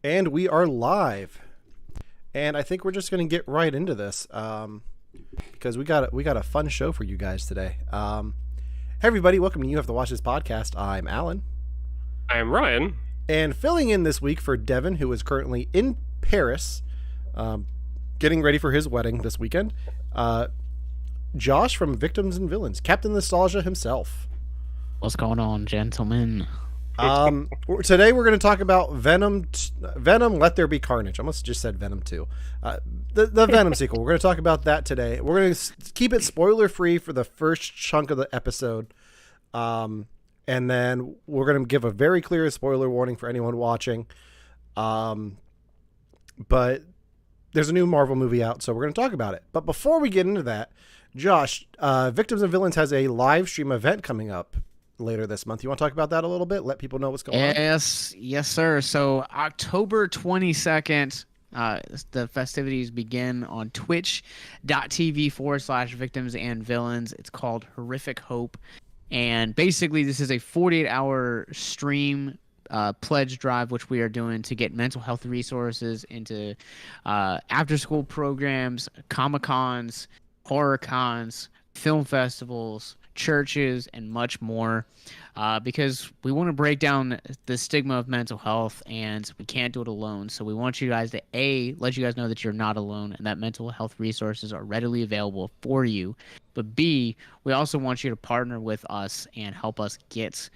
And we are live. And I think we're just going to get right into this because we got a fun show for you guys today. Hey, everybody. Welcome to You Have to Watch This podcast. I'm Alan. I'm Ryan. And filling in this week for Devin, who is currently in Paris, getting ready for his wedding this weekend. Josh from Victims and Villians, Captain Nostalgia himself. What's going on, gentlemen? Today we're going to talk about Venom, Let There Be Carnage. I almost just said Venom 2. The Venom sequel. We're going to talk about that today. We're going to keep it spoiler free for the first chunk of the episode. And then we're going to give a very clear spoiler warning for anyone watching. But there's a new Marvel movie out, so we're going to talk about it. But before we get into that, Josh, Victims and Villains has a live stream event coming up later this month. You want to talk about that a little bit? Let people know what's going on? Yes, sir. So October 22nd, the festivities begin on twitch.tv/Victims and Villains. It's called Horrific Hope. And basically, this is a 48-hour stream pledge drive, which we are doing to get mental health resources into after-school programs, Comic-Cons, horror cons, film festivals, churches, and much more, because we want to break down the stigma of mental health, and we can't do it alone. So we want you guys to let you guys know that you're not alone and that mental health resources are readily available for you. But B, we also want you to partner with us and help us get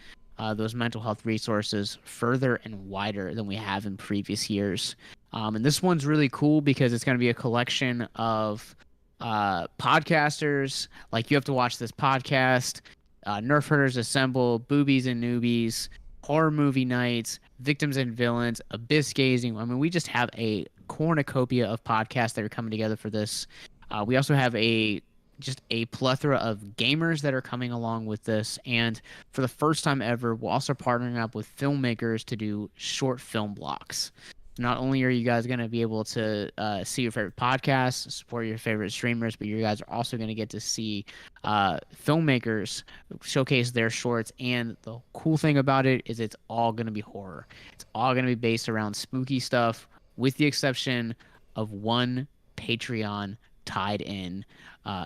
those mental health resources further and wider than we have in previous years. And this one's really cool because it's going to be a collection of podcasters. Like You Have to Watch This podcast, Nerf Herders Assemble, Boobies and Newbies, Horror Movie Nights, Victims and Villains, Abyss Gazing. I mean, we just have a cornucopia of podcasts that are coming together for this. We also have just a plethora of gamers that are coming along with this, and for the first time ever, we're also partnering up with filmmakers to do short film blocks. Not only are you guys going to be able to see your favorite podcasts, support your favorite streamers, but you guys are also going to get to see filmmakers showcase their shorts. And the cool thing about it is it's all going to be horror. It's all going to be based around spooky stuff, with the exception of one Patreon tied in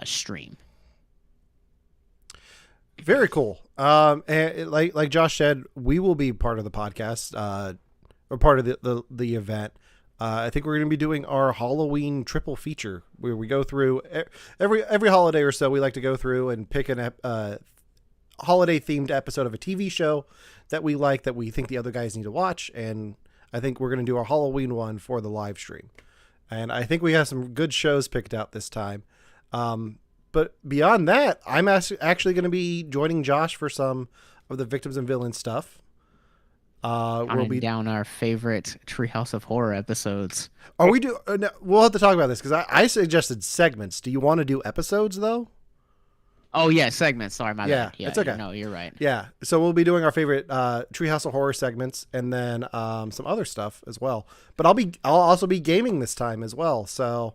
stream. Very cool. And like Josh said, we will be part of the podcast. Or part of the event. I think we're going to be doing our Halloween triple feature where we go through every holiday or so. We like to go through and pick a holiday themed episode of a TV show that we like, that we think the other guys need to watch. And I think we're going to do our Halloween one for the live stream. And I think we have some good shows picked out this time. But beyond that, I'm actually going to be joining Josh for some of the Victims and Villains stuff. We'll be down our favorite Treehouse of Horror episodes. Are we do? No, we'll have to talk about this because I suggested segments. Do you want to do episodes though? Oh yeah, segments. Sorry, my bad. Yeah, it's okay. No, you're right. Yeah, so we'll be doing our favorite Treehouse of Horror segments, and then some other stuff as well. But I'll also be gaming this time as well. So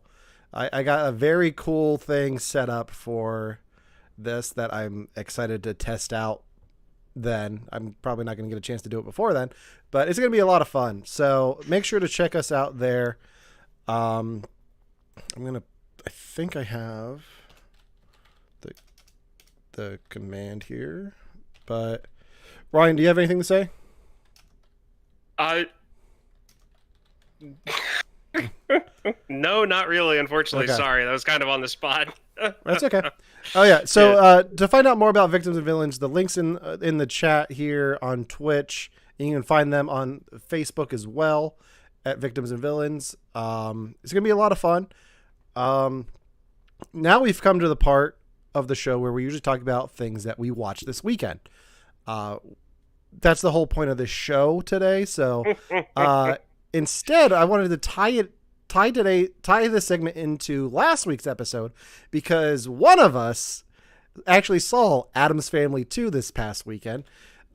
I got a very cool thing set up for this that I'm excited to test out. Then I'm probably not going to get a chance to do it before then, but it's going to be a lot of fun. So make sure to check us out there. I think I have the command here, but Ryan, do you have anything to say? No, not really, unfortunately. Okay. Sorry, that was kind of on the spot. That's okay. Oh yeah. So to find out more about Victims and Villains, the links in the chat here on Twitch. You can find them on Facebook as well at Victims and Villains. It's gonna be a lot of fun. Now we've come to the part of the show where we usually talk about things that we watched this weekend. That's the whole point of this show today. So instead, I wanted to tie this segment into last week's episode because one of us actually saw Addams Family 2 this past weekend,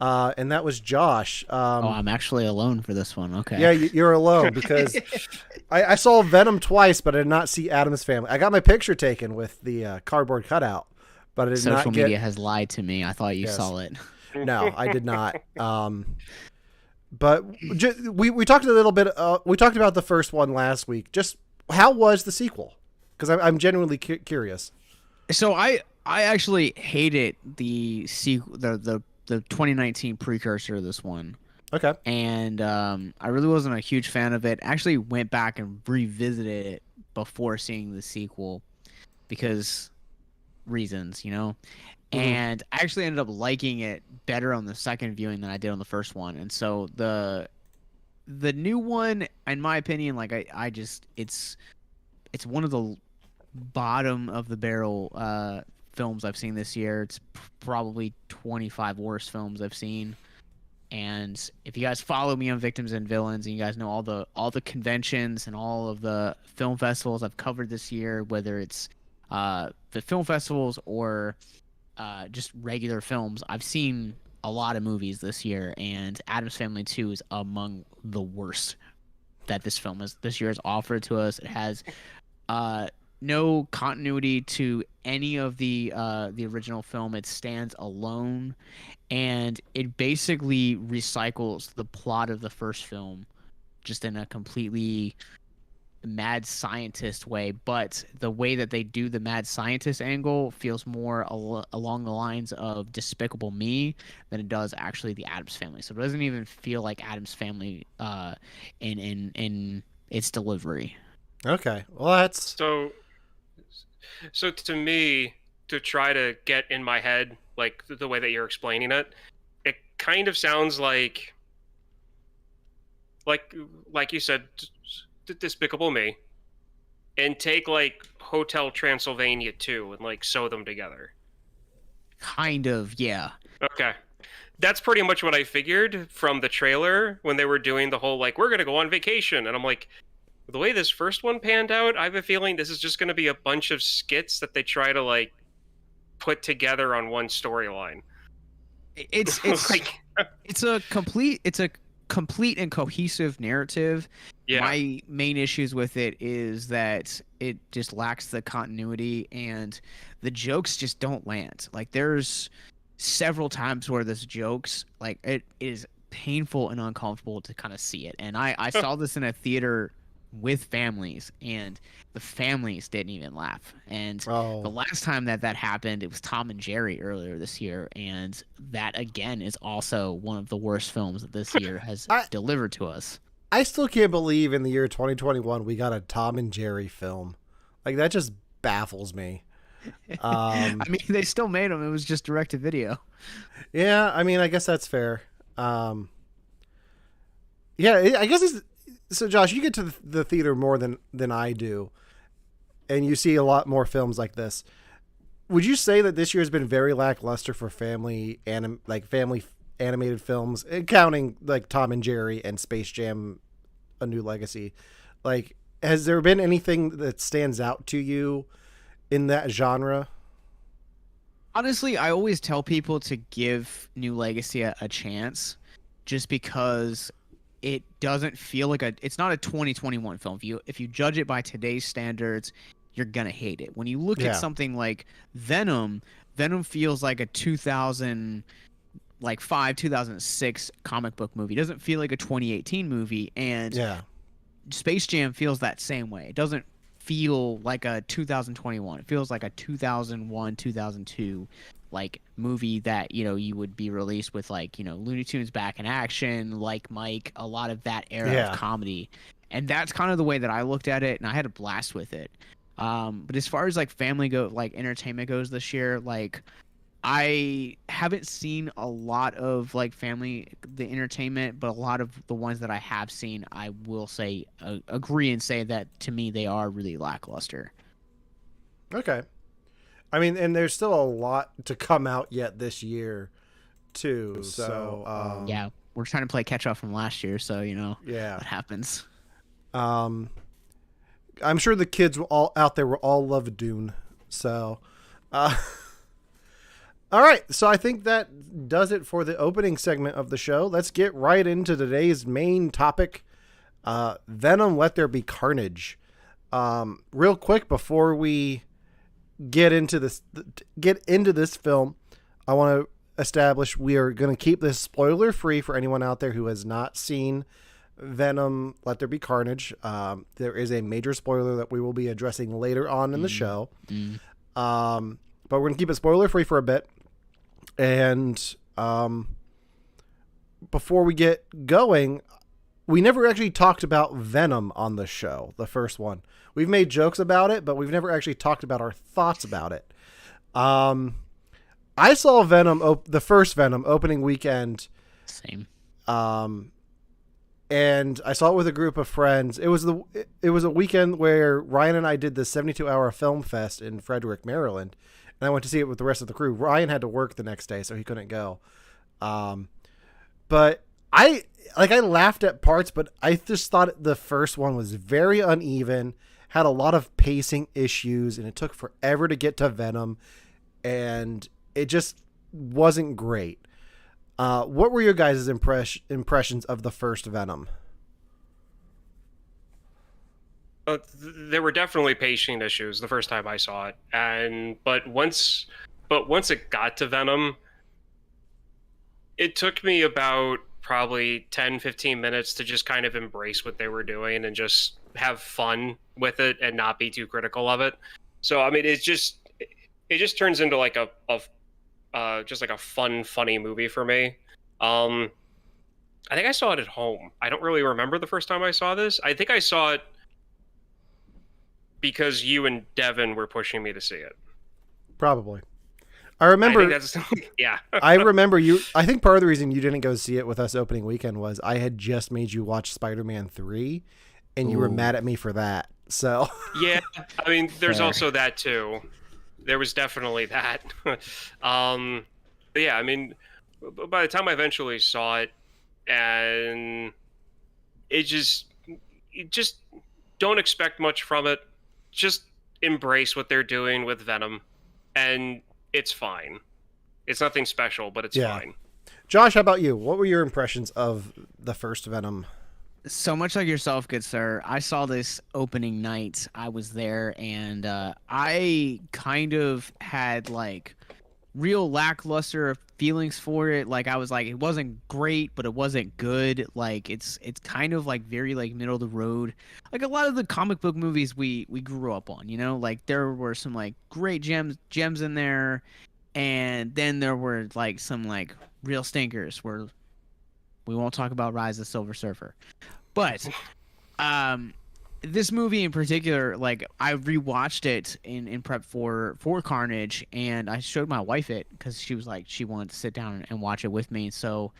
and that was Josh. I'm actually alone for this one. Okay. Yeah, you're alone because I saw Venom twice, but I did not see Addams Family. I got my picture taken with the cardboard cutout, but I did not get... Social media has lied to me. I thought you saw it. No, I did not. But we talked a little bit. We talked about the first one last week. Just how was the sequel? Because I'm genuinely curious. So I actually hated the sequel, the 2019 precursor of this one. Okay. And I really wasn't a huge fan of it. Actually went back and revisited it before seeing the sequel because reasons, And I actually ended up liking it better on the second viewing than I did on the first one. And so the new one, in my opinion, like I just it's one of the bottom of the barrel films I've seen this year. It's probably 25 worst films I've seen. And if you guys follow me on Victims and Villains, and you guys know all the conventions and all of the film festivals I've covered this year, whether it's the film festivals or just regular films, I've seen a lot of movies this year, and Addams Family 2 is among the worst that this year has offered to us. It has no continuity to any of the original film. It stands alone, and it basically recycles the plot of the first film just in a completely mad scientist way. But the way that they do the mad scientist angle feels more along the lines of Despicable Me than it does actually the Addams Family. So it doesn't even feel like Addams Family in its delivery. Okay, well that's so to me, to try to get in my head like the way that you're explaining it, it kind of sounds like you said, Despicable Me, and take like Hotel Transylvania 2 and like sew them together. Kind of, yeah. Okay. That's pretty much what I figured from the trailer when they were doing the whole like, we're going to go on vacation. And I'm like, the way this first one panned out, I have a feeling this is just going to be a bunch of skits that they try to like put together on one storyline. It's like it's a complete and cohesive narrative. Yeah. My main issues with it is that it just lacks the continuity, and the jokes just don't land. Like there's several times where this jokes, like it is painful and uncomfortable to kind of see it. And I saw this in a theater with families, and the families didn't even laugh. And the last time that happened, it was Tom and Jerry earlier this year, and that again is also one of the worst films that this year has delivered to us. I still can't believe in the year 2021 we got a Tom and Jerry film. Like that just baffles me. I mean, they still made them. It was just direct to video. Yeah, I mean, I guess that's fair. Yeah, I guess it's. So, Josh, you get to the theater more than I do, and you see a lot more films like this. Would you say that this year has been very lackluster for family animated films, counting like Tom and Jerry and Space Jam: A New Legacy? Like, has there been anything that stands out to you in that genre? Honestly, I always tell people to give New Legacy a chance, just because it doesn't feel like it's not a 2021 film. If you judge it by today's standards, you're gonna hate it. When you look at something like Venom feels like a 2005, 2006 comic book movie. It doesn't feel like a 2018 movie, and Space Jam feels that same way. It doesn't feel like a 2021. It feels like a 2001, 2002 like movie that you would be released with, like Looney Tunes Back in Action, like Mike, a lot of that era of comedy. And that's kind of the way that I looked at it, and I had a blast with it. But as far as like entertainment goes this year, like I haven't seen a lot of like the entertainment, but a lot of the ones that I have seen, I will say agree and say that to me they are really lackluster. Okay. I mean, and there's still a lot to come out yet this year, too. So yeah, we're trying to play catch up from last year, so what happens. I'm sure the kids all out there will all love Dune. So, all right. So I think that does it for the opening segment of the show. Let's get right into today's main topic: Venom, Let There Be Carnage. Real quick before we get into this film, I want to establish we are going to keep this spoiler free for anyone out there who has not seen Venom, Let There Be Carnage. There is a major spoiler that we will be addressing later on in the show. But we're going to keep it spoiler free for a bit. And before we get going, we never actually talked about Venom on the show, the first one. We've made jokes about it, but we've never actually talked about our thoughts about it. I saw Venom, the first Venom, opening weekend. Same. And I saw it with a group of friends. It was a weekend where Ryan and I did the 72-hour film fest in Frederick, Maryland, and I went to see it with the rest of the crew. Ryan had to work the next day, so he couldn't go. But I laughed at parts, but I just thought the first one was very uneven, had a lot of pacing issues, and it took forever to get to Venom, and it just wasn't great. What were your guys' impressions of the first Venom? There were definitely pacing issues the first time I saw it, but once it got to Venom, it took me about probably 10-15 minutes to just kind of embrace what they were doing and just have fun with it and not be too critical of it. So I mean, it just turns into like just like a fun, funny movie for me. I think I saw it at home. I don't really remember the first time I saw this. I think I saw it because you and Devin were pushing me to see it. Probably. I remember. I think that's, yeah. I remember you. I think part of the reason you didn't go see it with us opening weekend was I had just made you watch Spider-Man 3, and you were mad at me for that. So. Yeah, I mean, there's Fair. also that too. There was definitely that. But yeah, I mean, by the time I eventually saw it, and it just don't expect much from it. Just embrace what they're doing with Venom, and it's fine. It's nothing special, but it's fine. Josh, how about you? What were your impressions of the first Venom? So much like yourself, good sir. I saw this opening night. I was there, and I kind of had like real lackluster feelings for it. Like I was like, it wasn't great, but it wasn't good. Like it's kind of like very like middle of the road. Like a lot of the comic book movies we grew up on, you know, like there were some like great gems in there, and then there were like some like real stinkers where we won't talk about Rise of the Silver Surfer. But this movie in particular, like I rewatched it in prep for Carnage, and I showed my wife it because she was like she wanted to sit down and watch it with me. So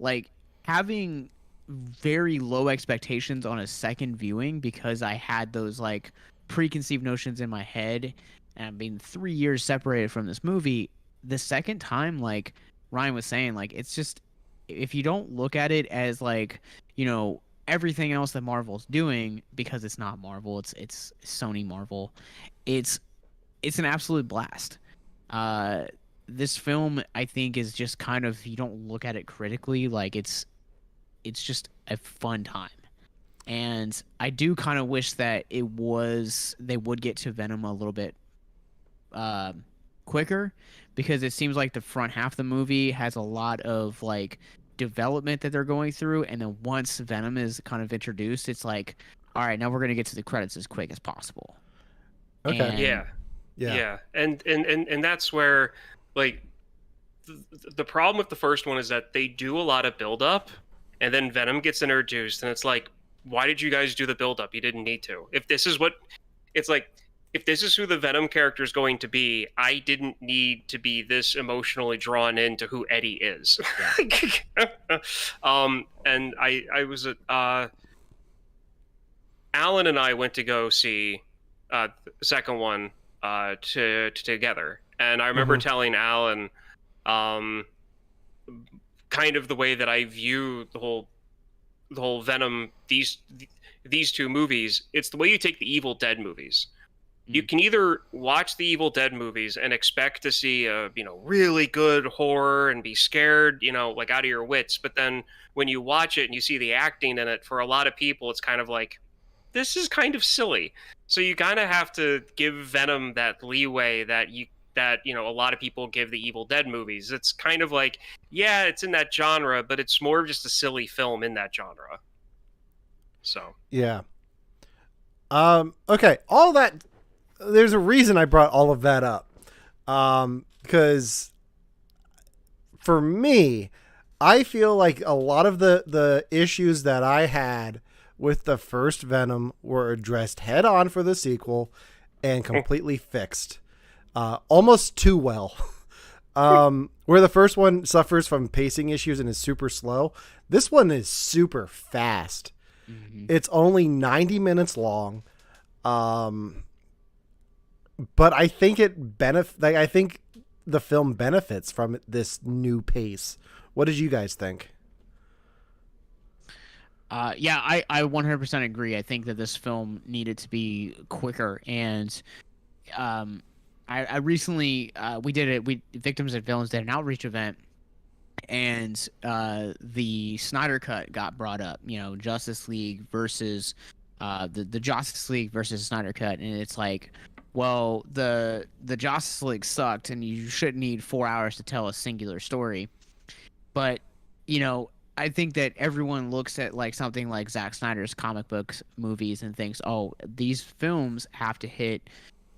like having very low expectations on a second viewing because I had those like preconceived notions in my head, and being 3 years separated from this movie, the second time, like Ryan was saying, like it's just if you don't look at it as like, you know, everything else that Marvel's doing, because it's not Marvel, it's Sony Marvel, it's an absolute blast. This film, I think, is just kind of, you don't look at it critically, like it's just a fun time. And I do kind of wish that they would get to Venom a little bit quicker, because it seems like the front half of the movie has a lot of like development that they're going through, and then once Venom is kind of introduced, it's like, all right, now we're going to get to the credits as quick as possible. Okay. And Yeah. And that's where like the problem with the first one is that they do a lot of build up, and then Venom gets introduced, and it's like, why did you guys do the build up? You didn't need to. If this is who the Venom character is going to be, I didn't need to be this emotionally drawn into who Eddie is. And I was Alan and I went to go see the second one together, and I remember telling Alan kind of the way that I view the whole Venom, these two movies. It's the way you take the Evil Dead movies. You can either watch the Evil Dead movies and expect to see a, really good horror and be scared, like out of your wits. But then when you watch it and you see the acting in it, for a lot of people, it's kind of like, this is kind of silly. So you kind of have to give Venom that leeway that that, you know, a lot of people give the Evil Dead movies. It's kind of like, yeah, it's in that genre, but it's more of just a silly film in that genre. So Yeah. Okay. All that. There's a reason I brought all of that up. Because for me, I feel like a lot of the issues that I had with the first Venom were addressed head on for the sequel and completely fixed. Almost too well. Where the first one suffers from pacing issues and is super slow, this one is super fast. Mm-hmm. It's only 90 minutes long. But I think I think the film benefits from this new pace. What did you guys think? Yeah, I 100% agree. I think that this film needed to be quicker, and I recently we Victims and Villains did an outreach event, and the Snyder Cut got brought up. You know, Justice League versus the Justice League versus Snyder Cut, and it's like, well, the Justice League sucked, and you shouldn't need 4 hours to tell a singular story. But, you know, I think that everyone looks at like something like Zack Snyder's comic books movies and thinks, oh, these films have to hit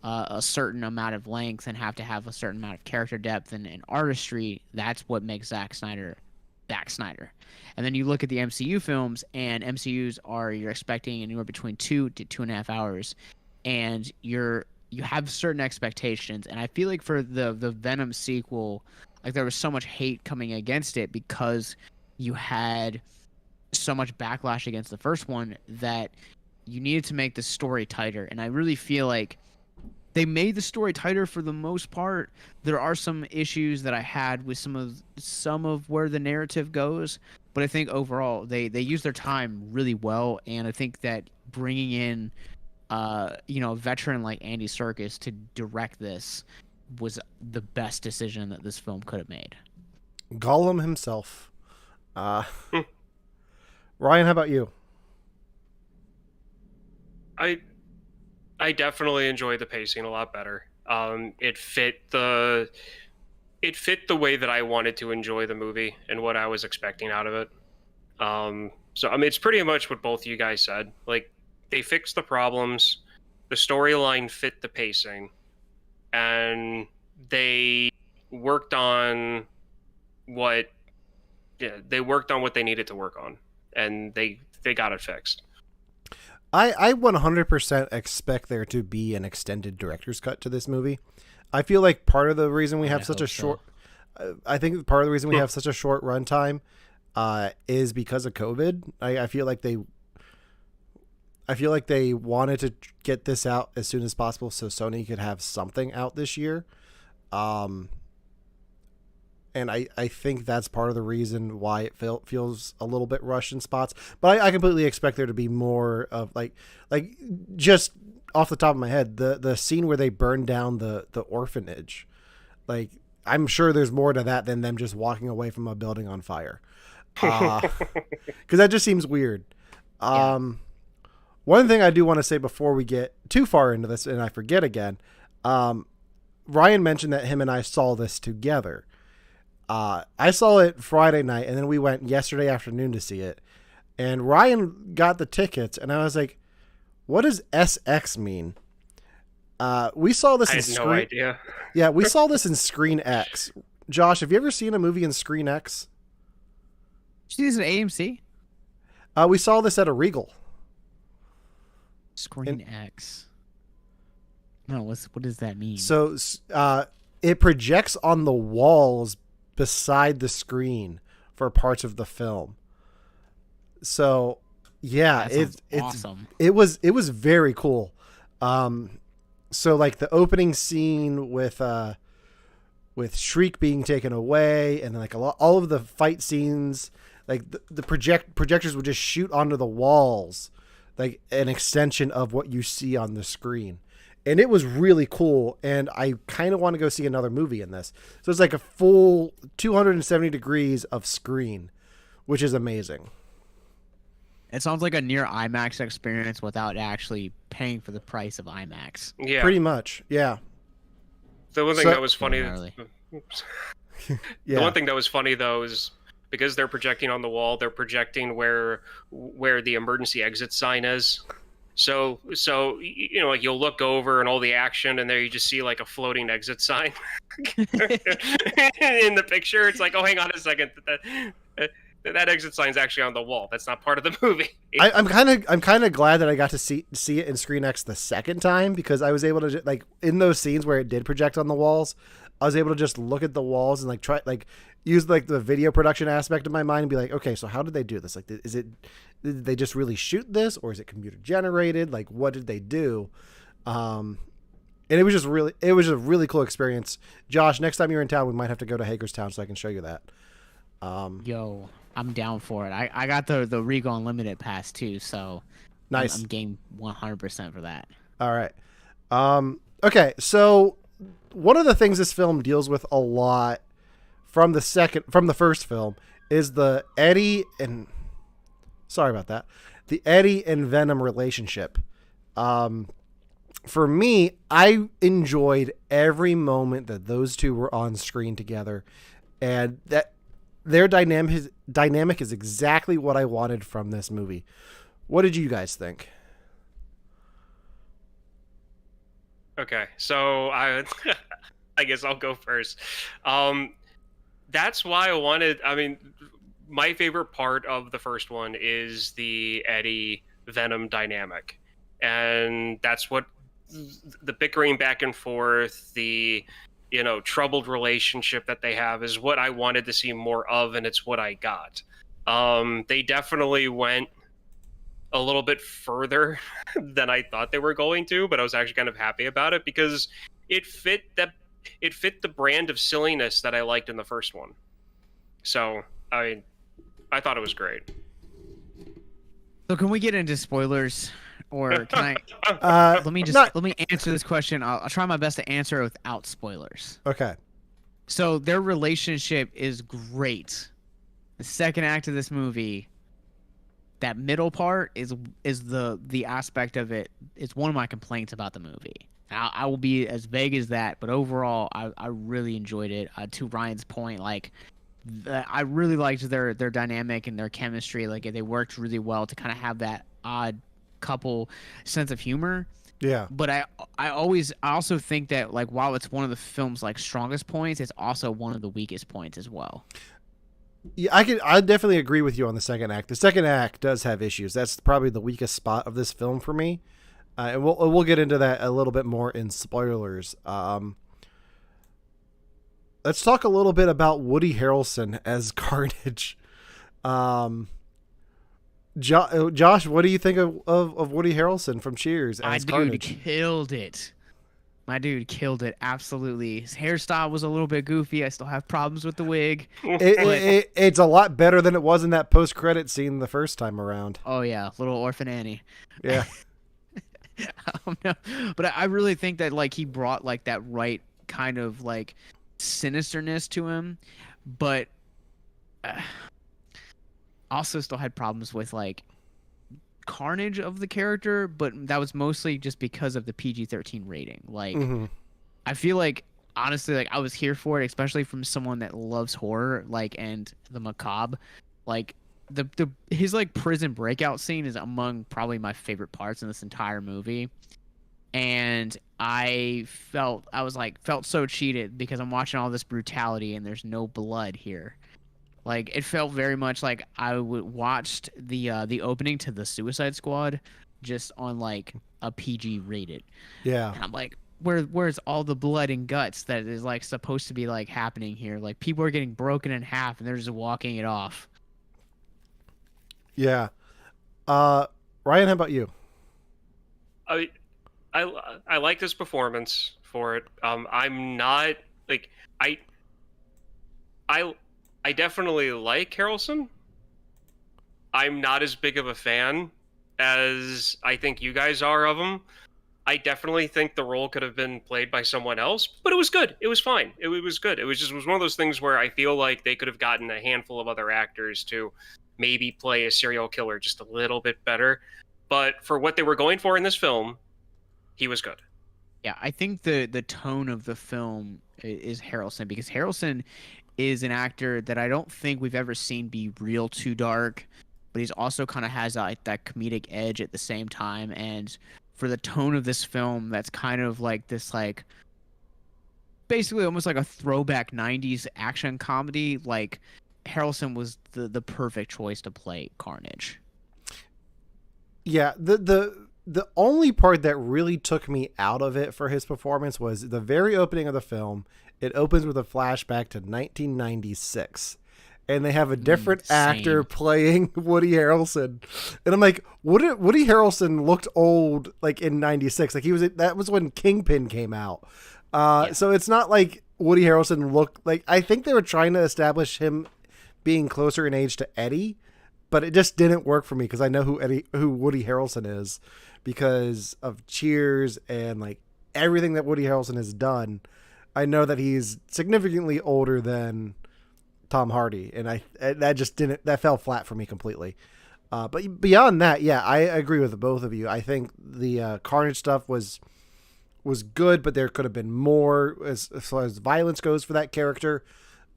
a certain amount of length and have to have a certain amount of character depth and artistry. That's what makes Zack Snyder Zack Snyder. And then you look at the MCU films, and MCUs you're expecting anywhere between 2 to 2.5 hours, and you have certain expectations. And I feel like for the Venom sequel, like there was so much hate coming against it because you had so much backlash against the first one that you needed to make the story tighter. And I really feel like they made the story tighter for the most part. There are some issues that I had with some of where the narrative goes, but I think overall they use their time really well. And I think that bringing in a veteran like Andy Serkis to direct this was the best decision that this film could have made. Gollum himself. Ryan, how about you? I definitely enjoyed the pacing a lot better. It fit the way that I wanted to enjoy the movie and what I was expecting out of it. So I mean, it's pretty much what both of you guys said. Like, they fixed the problems, the storyline fit the pacing, and they worked on what they needed to work on, and they got it fixed. I 100% expect there to be an extended director's cut to this movie. I feel like part of the reason we have such a short, I think part of the reason we have such a short runtime is because of COVID. I feel like they wanted to get this out as soon as possible so Sony could have something out this year. And I think that's part of the reason why it feels a little bit rushed in spots. But I completely expect there to be more of like just off the top of my head, the scene where they burn down the orphanage. Like, I'm sure there's more to that than them just walking away from a building on fire. Because that just seems weird. One thing I do want to say before we get too far into this, and I forget again, Ryan mentioned that him and I saw this together. I saw it Friday night, and then we went yesterday afternoon to see it. And Ryan got the tickets, and I was like, "What does SX mean?" We saw this. I had no idea. Yeah, we saw this in Screen X. Josh, have you ever seen a movie in Screen X? Did you see this at AMC? We saw this at a Regal. Screen X. No, what does that mean? So, it projects on the walls beside the screen for parts of the film. So, yeah, it's awesome. It was very cool. So like the opening scene with Shriek being taken away, and then like all of the fight scenes, like the projectors would just shoot onto the walls, like an extension of what you see on the screen. And it was really cool, and I kind of want to go see another movie in this. So it's like a full 270 degrees of screen, which is amazing. It sounds like a near IMAX experience without actually paying for the price of IMAX. Yeah, pretty much. Yeah. The one thing So- that was funny. Gnarly. The Yeah. one thing that was funny though is because they're projecting on the wall, they're projecting where the emergency exit sign is. So you know, like you'll look over and all the action, and there you just see like a floating exit sign in the picture. It's like, oh, hang on a second, that exit sign's actually on the wall. That's not part of the movie. I'm kind of glad that I got to see it in Screen X the second time, because I was able to like in those scenes where it did project on the walls, I was able to just look at the walls and like try like use like the video production aspect of my mind and be like, okay, so how did they do this? Like, did they just really shoot this, or is it computer generated? Like, what did they do? And it was a really cool experience. Josh, next time you're in town, we might have to go to Hagerstown so I can show you that. Yo, I'm down for it. I got the Regal Unlimited pass too, so Nice. I'm game 100% for that. All right. Okay, so one of the things this film deals with a lot from the first film is the Eddie and Venom relationship. For me, I enjoyed every moment that those two were on screen together, and that their dynamic is exactly what I wanted from this movie. What did you guys think? Okay, so I guess I'll go first. That's why I wanted. I mean, my favorite part of the first one is the Eddie Venom dynamic, and that's what the bickering back and forth, the troubled relationship that they have is what I wanted to see more of, and it's what I got. They definitely went a little bit further than I thought they were going to, but I was actually kind of happy about it because it fit the brand of silliness that I liked in the first one. So I thought it was great. So can we get into spoilers, or can I? Let me answer this question. I'll try my best to answer it without spoilers. Okay. So their relationship is great. The second act of this movie, that middle part is the aspect of it. It's one of my complaints about the movie. I will be as vague as that, but overall, I really enjoyed it. To Ryan's point, like I really liked their dynamic and their chemistry. Like they worked really well to kind of have that odd couple sense of humor. Yeah. But I also think that like while it's one of the film's like strongest points, it's also one of the weakest points as well. Yeah, I definitely agree with you on the second act. The second act does have issues. That's probably the weakest spot of this film for me. And we'll get into that a little bit more in spoilers. Let's talk a little bit about Woody Harrelson as Carnage. Josh, what do you think of Woody Harrelson from Cheers as Carnage? My dude killed it. Absolutely. His hairstyle was a little bit goofy. I still have problems with the wig. It's a lot better than it was in that post-credit scene the first time around. Oh yeah, little Orphan Annie. Yeah. No, but I really think that like he brought like that right kind of like sinisterness to him, but also still had problems with like Carnage of the character, but that was mostly just because of the PG-13 rating. Like I feel like honestly like I was here for it, especially from someone that loves horror like and the macabre. Like his like prison breakout scene is among probably my favorite parts in this entire movie. And I felt so cheated because I'm watching all this brutality and there's no blood here. Like it felt very much like I watched the opening to the Suicide Squad just on like a PG rated. Yeah. And I'm like, where's all the blood and guts that is like supposed to be like happening here? Like people are getting broken in half and they're just walking it off. Yeah. Ryan, how about you? I like this performance for it. I'm not like I definitely like Harrelson. I'm not as big of a fan as I think you guys are of him. I definitely think the role could have been played by someone else, but it was good. It was fine. It was good. It was one of those things where I feel like they could have gotten a handful of other actors to maybe play a serial killer just a little bit better. But for what they were going for in this film, he was good. Yeah, I think the tone of the film is Harrelson, because Harrelson is an actor that I don't think we've ever seen be real too dark, but he's also kind of has that comedic edge at the same time. And for the tone of this film, that's kind of like this, like, basically almost like a throwback 90s action comedy. Like, Harrelson was the perfect choice to play Carnage. Yeah, the only part that really took me out of it for his performance was the very opening of the film. It opens with a flashback to 1996, and they have a different actor Same. playing Woody Harrelson, and I'm like, Woody Harrelson looked old like in '96, like that was when Kingpin came out. Yeah. So it's not like Woody Harrelson looked like. I think they were trying to establish him being closer in age to Eddie, but it just didn't work for me because I know who Woody Harrelson is because of Cheers and like everything that Woody Harrelson has done. I know that he's significantly older than Tom Hardy, and that fell flat for me completely. But beyond that, yeah, I agree with both of you. I think the Carnage stuff was good, but there could have been more as far as violence goes for that character.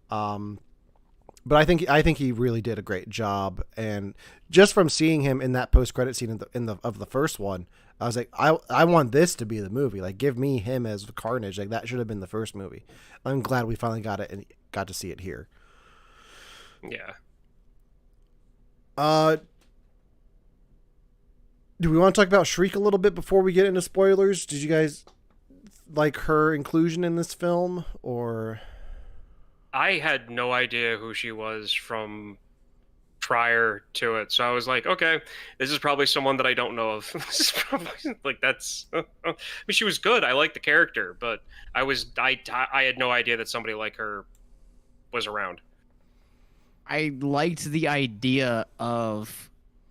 But I think he really did a great job, and just from seeing him in that post credit scene of the first one, I was like, I want this to be the movie. Like, give me him as Carnage. Like, that should have been the first movie. I'm glad we finally got it and got to see it here. Yeah. Do we want to talk about Shriek a little bit before we get into spoilers? Did you guys like her inclusion in this film, or? I had no idea who she was from prior to it, so I was like, okay, this is probably someone that I don't know of. This is probably like that's. I mean, she was good. I liked the character, but I had no idea that somebody like her was around. I liked the idea of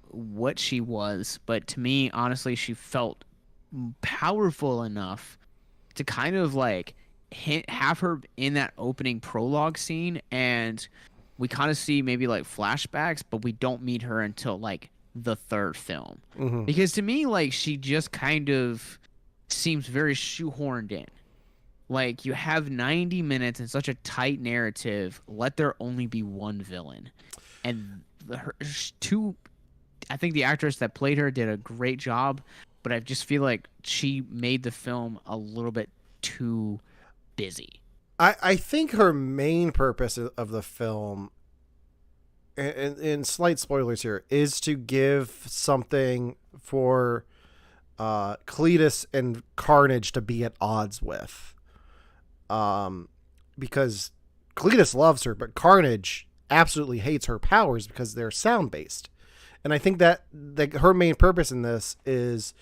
what she was, but to me, honestly, she felt powerful enough to kind of like have her in that opening prologue scene, and we kind of see maybe like flashbacks, but we don't meet her until like the third film. Mm-hmm. Because to me, like, she just kind of seems very shoehorned in. Like, you have 90 minutes and such a tight narrative, let there only be one villain. And her two, I think the actress that played her did a great job, but I just feel like she made the film a little bit too busy. I think her main purpose of the film, and slight spoilers here, is to give something for Cletus and Carnage to be at odds with. Because Cletus loves her, but Carnage absolutely hates her powers because they're sound based. And I think that her main purpose in this is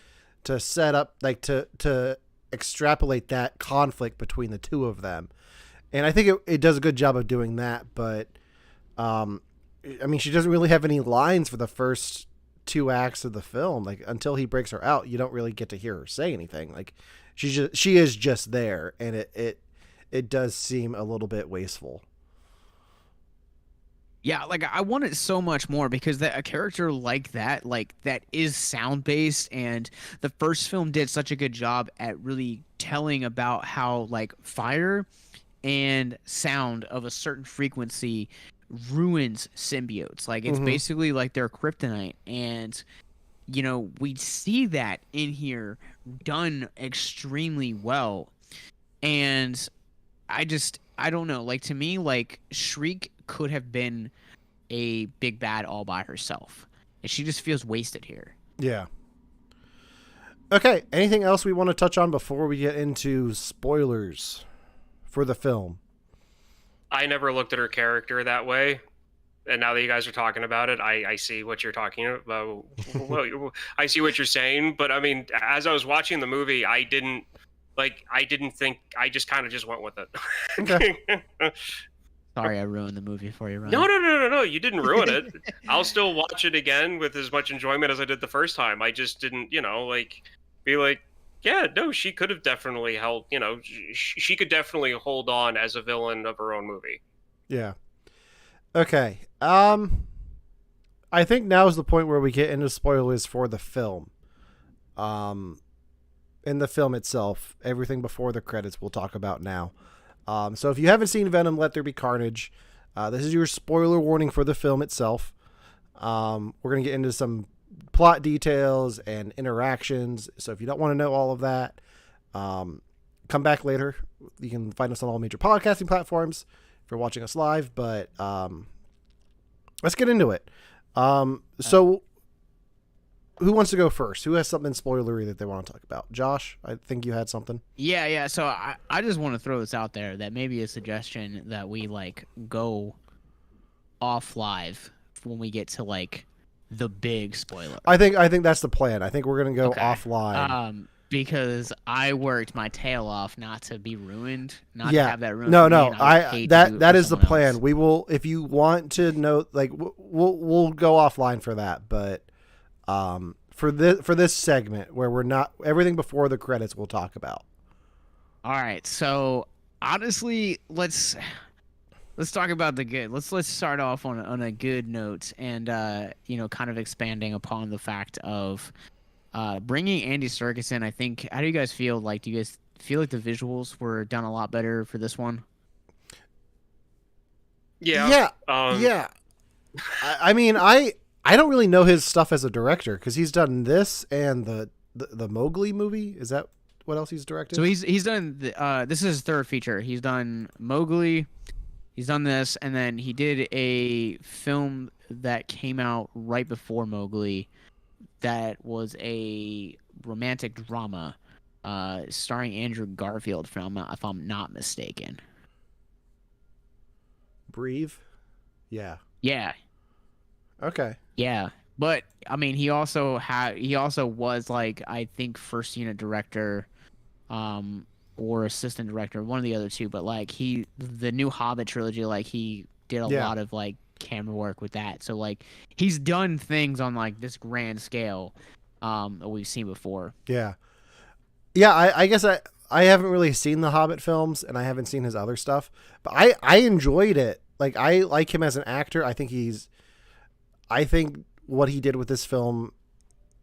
to set up, like, to extrapolate that conflict between the two of them. And I think it does a good job of doing that. But, I mean, she doesn't really have any lines for the first two acts of the film. Like, until he breaks her out, you don't really get to hear her say anything. Like, she is just there, and it does seem a little bit wasteful. Yeah, like, I want it so much more, because a character like that is sound based, and the first film did such a good job at really telling about how, like, fire and sound of a certain frequency ruins symbiotes. Like, it's basically like their kryptonite, and we see that in here done extremely well. And I don't know. Like, to me, like, Shriek could have been a big bad all by herself, and she just feels wasted here. Yeah. Okay. Anything else we want to touch on before we get into spoilers for the film? I never looked at her character that way, and now that you guys are talking about it, I see what you're talking about. Well, I see what you're saying, but I mean, as I was watching the movie, I didn't think. I just kind of just went with it. Okay. Sorry, I ruined the movie for you, Ryan. No. You didn't ruin it. I'll still watch it again with as much enjoyment as I did the first time. I just didn't, like, be like, yeah, no, she could have definitely held, she could definitely hold on as a villain of her own movie. Yeah. Okay. I think now is the point where we get into spoilers for the film. And in the film itself. Everything before the credits we'll talk about now. So if you haven't seen Venom, Let There Be Carnage, this is your spoiler warning for the film itself. We're going to get into some plot details and interactions. So if you don't want to know all of that, come back later. You can find us on all major podcasting platforms if you're watching us live, but let's get into it. So who wants to go first? Who has something spoilery that they want to talk about? Josh, I think you had something. Yeah. So I just want to throw this out there that maybe a suggestion that we go off live when we get to the big spoiler. I think that's the plan. I think we're gonna go offline. Because I worked my tail off not to be ruined, not to have that ruined. No, that is the plan. Else. We will, if you want to know, we'll go offline for that. But for this segment where we're not everything before the credits, we'll talk about. All right. So honestly, let's talk about the good. Let's start off on a good note, and kind of expanding upon the fact of bringing Andy Serkis in. I think. How do you guys feel? Do you guys feel like the visuals were done a lot better for this one? Yeah. Yeah. I mean, I don't really know his stuff as a director because he's done this and the Mowgli movie. Is that what else he's directed? So he's done. This is his third feature. He's done Mowgli. He's done this, and then he did a film that came out right before Mowgli that was a romantic drama starring Andrew Garfield, if I'm not mistaken. Breathe? Yeah. Yeah. Okay. Yeah. But, I mean, he also was, I think, first unit director or assistant director, one of the other two, but the new Hobbit trilogy, he did a lot of camera work with that. So he's done things on this grand scale that we've seen before. Yeah. I guess I haven't really seen the Hobbit films and I haven't seen his other stuff, but I enjoyed it. I like him as an actor. I think what he did with this film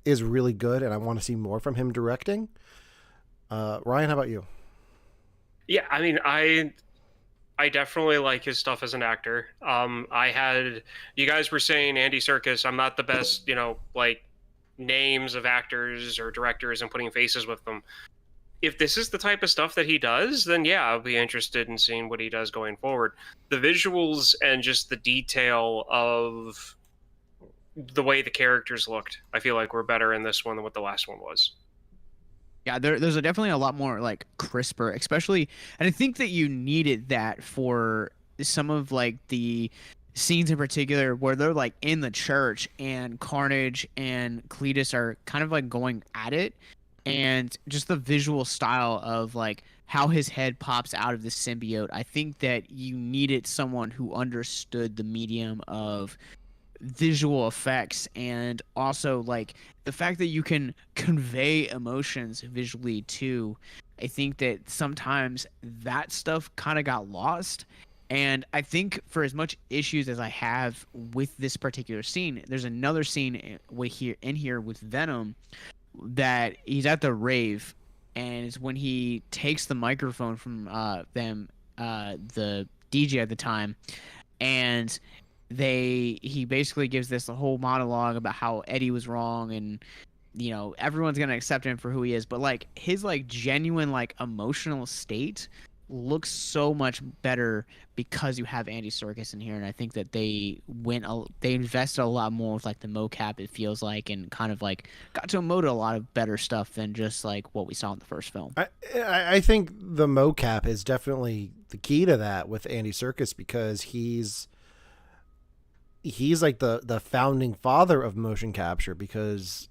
is really good, and I want to see more from him directing. Ryan, how about you? Yeah, I mean, I definitely like his stuff as an actor. You guys were saying Andy Serkis. I'm not the best, names of actors or directors and putting faces with them. If this is the type of stuff that he does, then yeah, I'll be interested in seeing what he does going forward. The visuals and just the detail of the way the characters looked, I feel like were better in this one than what the last one was. Yeah, there's definitely a lot more crisper, especially, and I think that you needed that for some of the scenes in particular where they're in the church and Carnage and Cletus are kind of going at it, and just the visual style of how his head pops out of the symbiote. I think that you needed someone who understood the medium of visual effects, and also the fact that you can convey emotions visually too. I think that sometimes that stuff kind of got lost, and I think for as much issues as I have with this particular scene, there's another scene in here with Venom that he's at the rave, and it's when he takes the microphone from the DJ at the time, and he basically gives this whole monologue about how Eddie was wrong, and everyone's gonna accept him for who he is, but his genuine emotional state looks so much better because you have Andy Serkis in here, and I think that they invested a lot more with the mocap, it feels and kind of got to emote a lot of better stuff than just what we saw in the first film. I think the mocap is definitely the key to that with Andy Serkis, because he's the founding father of motion capture, because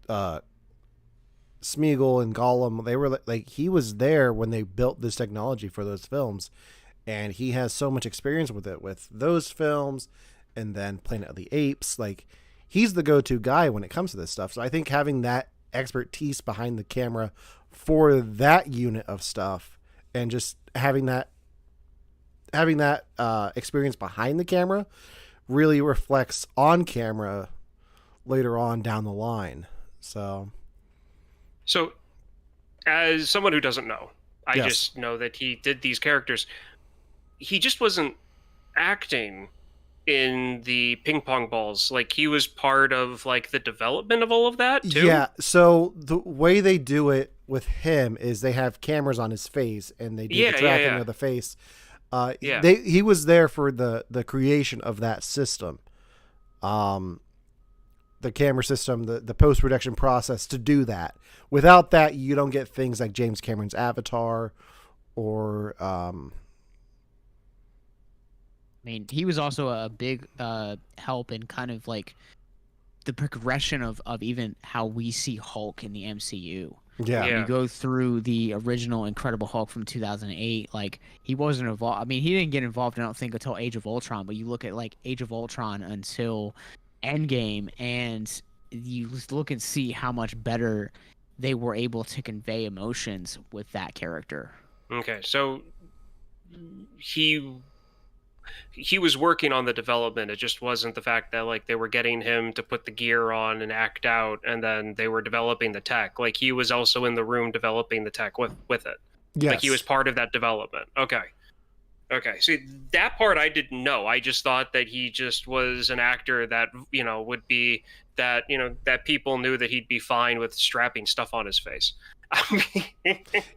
Smeagol and Gollum, they were he was there when they built this technology for those films, and he has so much experience with it, with those films and then Planet of the Apes. He's the go-to guy when it comes to this stuff. So I think having that expertise behind the camera for that unit of stuff, and just having that experience behind the camera really reflects on camera later on down the line. So as someone who doesn't know, I Yes. just know that he did these characters. He just wasn't acting in the ping pong balls. Like, he was part of like the development of all of that too. Yeah. So the way they do it with him is they have cameras on his face and they do the tracking of the face. Yeah. He was there for the creation of that system. The camera system, the post-production process to do that. Without that, you don't get things like James Cameron's Avatar or I mean, he was also a big help in kind of like the progression of even how we see Hulk in the MCU. yeah. When you go through the original Incredible Hulk from 2008, like, he wasn't involved. I mean, he didn't get involved, I don't think, until Age of Ultron, but you look at like Age of Ultron until Endgame, and you just look and see how much better they were able to convey emotions with that character. Okay, so he was working on the development. It just wasn't the fact that like they were getting him to put the gear on and act out, and then they were developing the tech. Like, he was also in the room developing the tech with it. Yes. Like, he was part of that development. Okay. See, that part I didn't know. I just thought that he just was an actor that, you know, would be that, you know, that people knew that he'd be fine with strapping stuff on his face.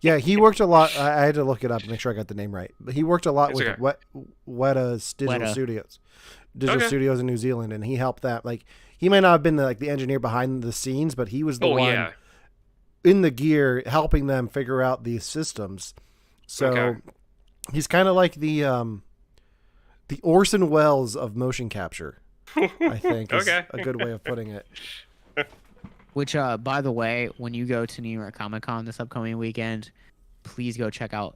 Yeah, he worked a lot. I had to look it up to make sure I got the name right. But he worked a lot It's with okay. Weta's digital Weta. studios, Okay. studios in New Zealand, and he helped that. Like, he might not have been the engineer behind the scenes, but he was the one yeah. in the gear helping them figure out these systems. So Okay. he's kind of like the Orson Welles of motion capture, I think is Okay. a good way of putting it. Which, by the way, when you go to New York Comic Con this upcoming weekend, please go check out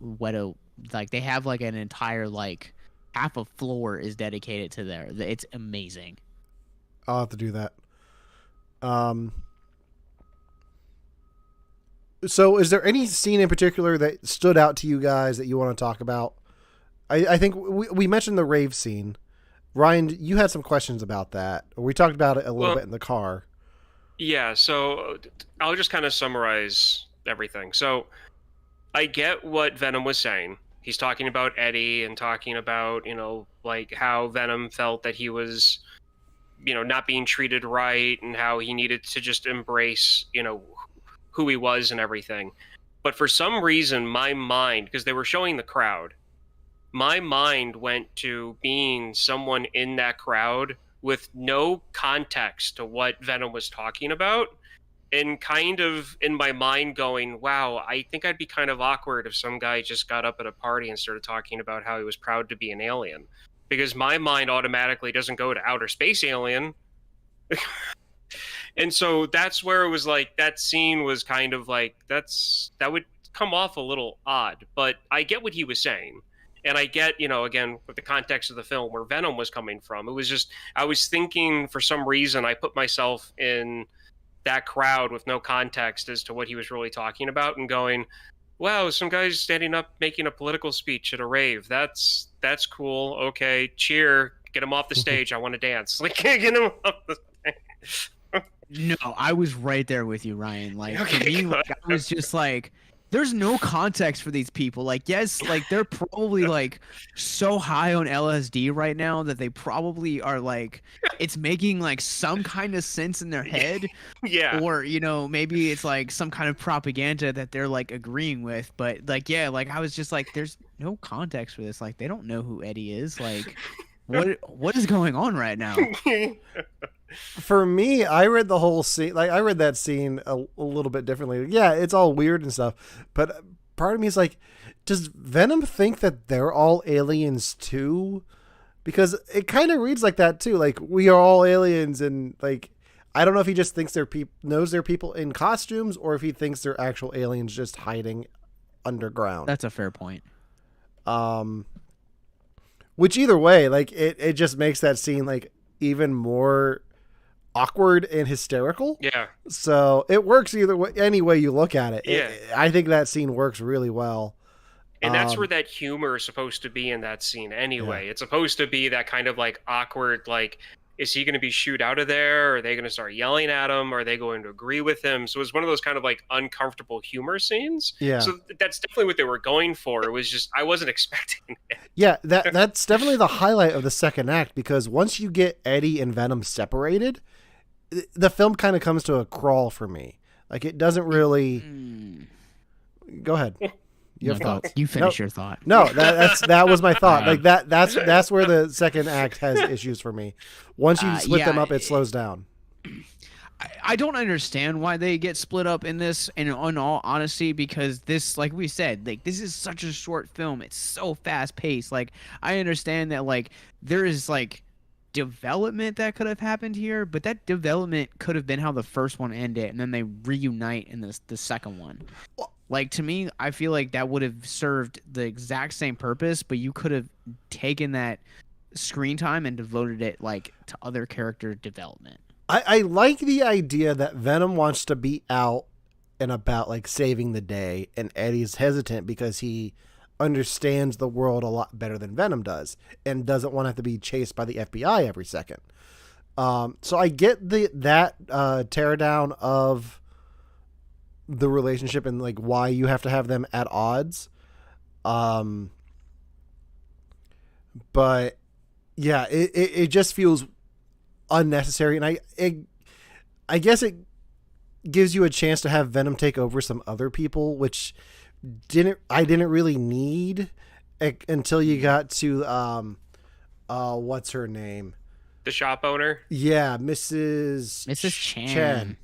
Weta. Like, they have like an entire like half a floor is dedicated to there. It's amazing. I'll have to do that. So is there any scene in particular that stood out to you guys that you want to talk about? I think we mentioned the rave scene. Ryan, you had some questions about that. We talked about it a little bit in the car. Yeah, so I'll just kind of summarize everything. So I get what Venom was saying. He's talking about Eddie and talking about, you know, like how Venom felt that he was, you know, not being treated right, and how he needed to just embrace, you know, who he was and everything. But for some reason, my mind, because they were showing the crowd, my mind went to being someone in that crowd with no context to what Venom was talking about, and kind of in my mind going, wow, I think I'd be kind of awkward if some guy just got up at a party and started talking about how he was proud to be an alien. Because my mind automatically doesn't go to outer space alien. And so that's where it was like, that scene was kind of like, that would come off a little odd, but I get what he was saying. And I get, you know, again, with the context of the film, where Venom was coming from. It was just, I was thinking, for some reason, I put myself in that crowd with no context as to what he was really talking about, and going, wow, some guy's standing up making a political speech at a rave. That's cool. Okay, cheer. Get him off the stage. I want to dance. Like, get him off the stage. No, I was right there with you, Ryan. Like, Okay, for me, good. like, I was just like, there's no context for these people. Like, yes, like, they're probably like so high on LSD right now that they probably are like, it's making like some kind of sense in their head. Yeah. Or, you know, maybe it's like some kind of propaganda that they're like agreeing with. But like, yeah, like, I was just like, there's no context for this. Like, they don't know who Eddie is. Like, what is going on right now? For me, I read the whole scene. Like, I read that scene a little bit differently. Yeah, it's all weird and stuff, but part of me is like, does Venom think that they're all aliens too? Because it kind of reads like that too. Like, we are all aliens, and like, I don't know if he just thinks knows they're people in costumes, or if he thinks they're actual aliens just hiding underground. That's a fair point. Which either way, like, it just makes that scene like even more awkward and hysterical. Yeah. So it works either way, any way you look at it. Yeah. I think that scene works really well. And that's where that humor is supposed to be in that scene anyway. Yeah. It's supposed to be that kind of like awkward, like, is he going to be shooed out of there? Are they going to start yelling at him? Are they going to agree with him? So it was one of those kind of like uncomfortable humor scenes. Yeah. So that's definitely what they were going for. It was just I wasn't expecting it. Yeah, that's definitely the highlight of the second act, because once you get Eddie and Venom separated, the film kind of comes to a crawl for me. Like, it doesn't really. Go ahead. You have thoughts? You finish your thought. No, that was my thought. Like that's where the second act has issues for me. Once you split them up, it slows down. I don't understand why they get split up in this, and in all honesty, because this, like we said, like this is such a short film. It's so fast paced. Like, I understand that like there is like development that could have happened here, but that development could have been how the first one ended, and then they reunite in the second one. Like, to me, I feel like that would have served the exact same purpose, but you could have taken that screen time and devoted it like to other character development. I like the idea that Venom wants to be out and about, like saving the day, and Eddie's hesitant because he understands the world a lot better than Venom does and doesn't want to have to be chased by the FBI every second. So I get that tear down of the relationship and like why you have to have them at odds. But yeah, it just feels unnecessary, and I guess it gives you a chance to have Venom take over some other people, which I didn't really need until you got to what's her name? The shop owner? Yeah, Mrs. Chen.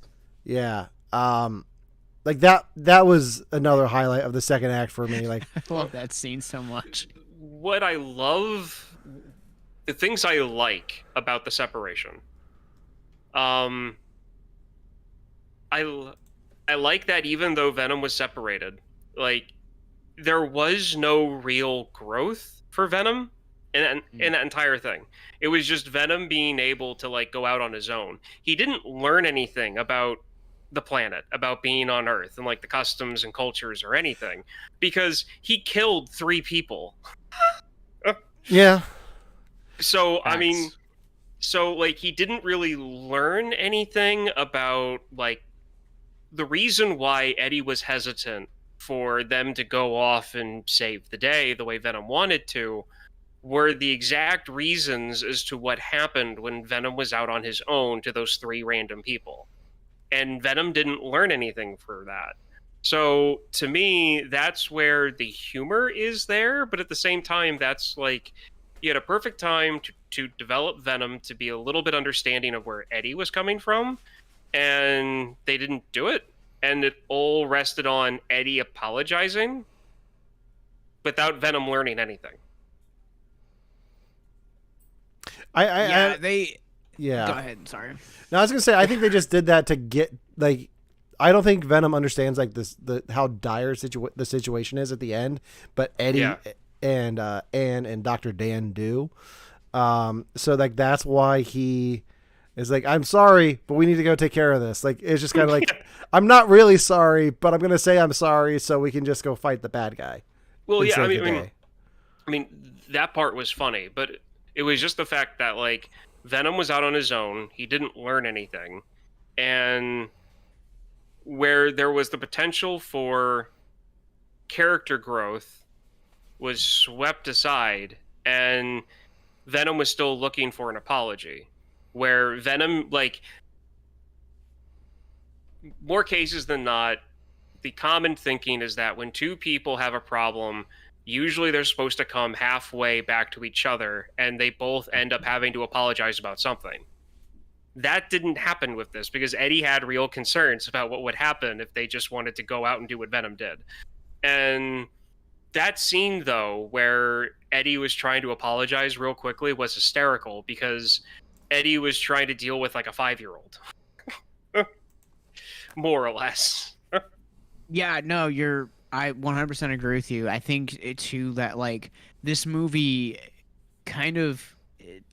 Yeah. Like that was another highlight of the second act for me. Like, I love that scene so much. What I love, the things I like about the separation. I like that even though Venom was separated, like there was no real growth for Venom in that entire thing. It was just Venom being able to like go out on his own. He didn't learn anything about the planet, about being on Earth and like the customs and cultures or anything, because he killed 3 people. Yeah. So I mean, so like he didn't really learn anything about like the reason why Eddie was hesitant for them to go off and save the day the way Venom wanted to were the exact reasons as to what happened when Venom was out on his own to those 3 random people. And Venom didn't learn anything for that. So to me, that's where the humor is there. But at the same time, that's like, you had a perfect time to develop Venom to be a little bit understanding of where Eddie was coming from. And they didn't do it. And it all rested on Eddie apologizing without Venom learning anything. Yeah. Go ahead. Sorry. No, I was gonna say I think they just did that to get like. I don't think Venom understands like how dire the situation is at the end, but Eddie and Anne and Dr. Dan do. So like that's why he is like, I'm sorry, but we need to go take care of this. Like it's just kind of like I'm not really sorry, but I'm gonna say I'm sorry so we can just go fight the bad guy. Well, yeah, I mean that part was funny, but it was just the fact that like Venom was out on his own. He didn't learn anything. And where there was the potential for character growth was swept aside, and Venom was still looking for an apology. Where Venom, like, more cases than not, the common thinking is that when 2 people have a problem, usually they're supposed to come halfway back to each other, and they both end up having to apologize about something. That didn't happen with this, because Eddie had real concerns about what would happen if they just wanted to go out and do what Venom did. And that scene, though, where Eddie was trying to apologize real quickly was hysterical, because Eddie was trying to deal with, like, a 5-year-old. More or less. Yeah, no, I 100% agree with you. I think too that like this movie kind of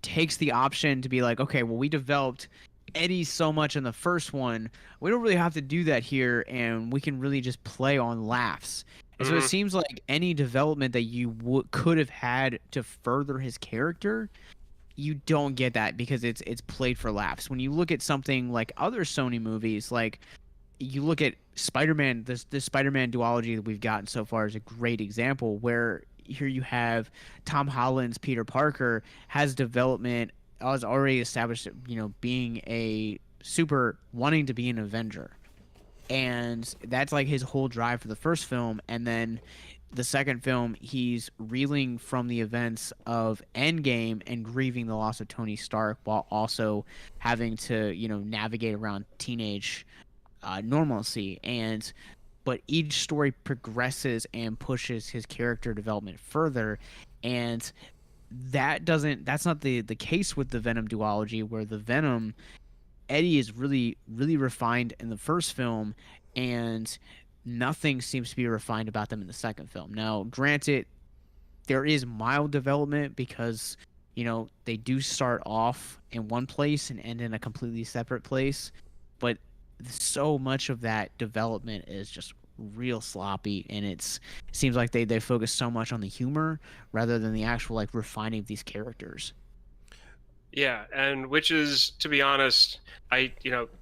takes the option to be like, okay, well, we developed Eddie so much in the first one, we don't really have to do that here, and we can really just play on laughs. And so it seems like any development that you could have had to further his character you don't get that because it's played for laughs. When you look at something like other Sony movies, like you look at Spider-Man, this Spider-Man duology that we've gotten so far is a great example where here you have Tom Holland's Peter Parker has development, has already established, being a super wanting to be an Avenger. And that's like his whole drive for the first film. And then the second film, he's reeling from the events of Endgame and grieving the loss of Tony Stark while also having to, navigate around teenage normalcy. But each story progresses and pushes his character development further. And that's not the case with the Venom duology, where the Venom Eddie is really, really refined in the first film, and nothing seems to be refined about them in the second film. Now, granted, there is mild development because, they do start off in one place and end in a completely separate place, but so much of that development is just real sloppy, and it seems like they focus so much on the humor rather than the actual like refining of these characters. Yeah, and which is, to be honest,